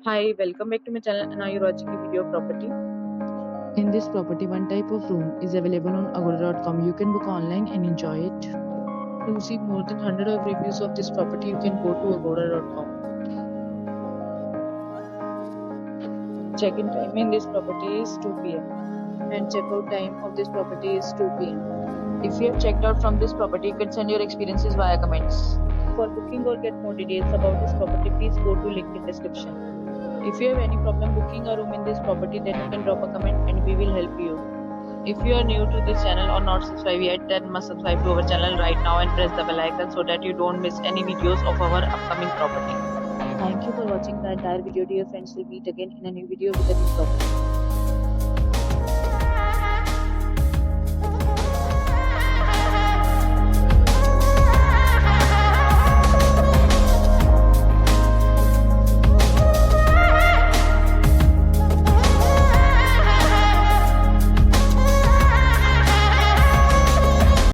Hi, welcome back to my channel and now you're watching a video of property. In this property, one type of room is available on agoda.com. You can book online and enjoy it. To see more than 100 of reviews of this property, you can go to agoda.com. Check-in time in this property is 2 p.m. and check-out time of this property is 2 p.m. If you have checked out from this property, you can send your experiences via comments. For booking or get more details about this property, please go to link in description. If you have any problem booking a room in this property, then you can drop a comment and we will help you. If you are new to this channel or not subscribed yet, then must subscribe to our channel right now and press the bell icon so that you don't miss any videos of our upcoming property. Thank you for watching the entire video. Dear friends, we'll meet again in a new video with a new property.